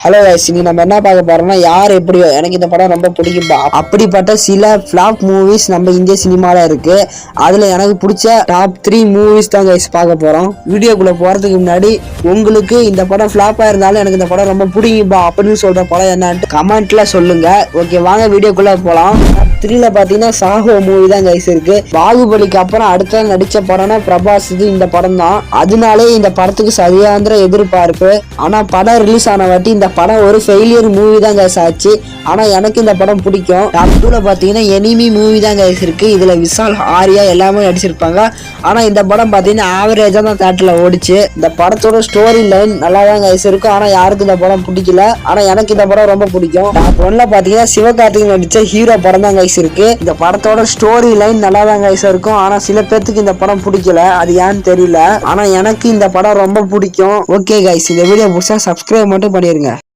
Hello guys, இன்னைக்கு நம்ம என்ன பார்க்க போறோம்னா யார் எப்படியோ எனக்கு இந்த படம் ரொம்ப பிடிக்கும்பா. அப்படிப்பட்ட சில ஃபிளாப் மூவிஸ் நம்ம இந்திய சினிமால இருக்கு. அதுல எனக்கு பிடிச்ச டாப் 3 மூவிஸ் தான் கைஸ் பார்க்க போறோம். வீடியோக்குள்ள போறதுக்கு முன்னாடி உங்களுக்கு இந்த படம் ஃபிளாப்பா இருந்தாலும் எனக்கு இந்த படம் ரொம்ப பிடிக்கும்பா அப்படின்னு சொல்ற படம் என்னன்னு கமெண்ட்ல சொல்லுங்க. ஓகே, வாங்க வீடியோக்குள்ள போலாம். டாப் 3ல பாத்தீங்கன்னா சாஹோ மூவி தான் கைஸ் இருக்கு. பாகுபலிக்கு அப்புறம் அடுத்த நடிச்ச படம்னா பிரபாஸ் இந்த படம் தான். அதனாலே இந்த படத்துக்கு சரியாந்திர எதிர்பார்ப்பு. ஆனா படம் ரிலீஸ் ஆன வாட்டி இந்த படம் ஒரு ஃபெயிலியர் மூவி தான் கைஸ் ஆச்சு. ஆனா எனக்கு இந்த படம் பிடிக்கும். டாப் 2ல பாத்தீங்கன்னா எனிமி மூவி தான் கைஸ் இருக்கு. இதுல விஷால், ஆர்யா எல்லாமே நடிச்சிருப்பாங்க. ஆனா இந்த படம் பாத்தீங்கன்னா ஆவரேஜா தான் தியேட்டர்ல ஓடிச்சு. இந்த படத்தோட ஸ்டோரி லைன் நல்லா தான் கைஸ் இருக்கும். ஆனா யாருக்கு இந்த படம் பிடிக்கல. ஆனா எனக்கு இந்த படம் ரொம்ப பிடிக்கும். டாப் 1ல பாத்தீங்கன்னா சிவகார்த்திகேயன் நடிச்ச ஹீரோ படம் தான் கைஸ் இருக்கு. இந்த படத்தோட ஸ்டோரி லைன் நல்லா தான் கைஸ் இருக்கும். ஆனா சில பேர்த்துக்கு இந்த படம் பிடிக்கல, அது ஏன்னு தெரியல. ஆனா எனக்கு இந்த படம் ரொம்ப பிடிக்கும். ஓகே கைஸ், இந்த வீடியோ பிடிச்சா சப்ஸ்கிரைப் மட்டும் பண்ணிருங்க.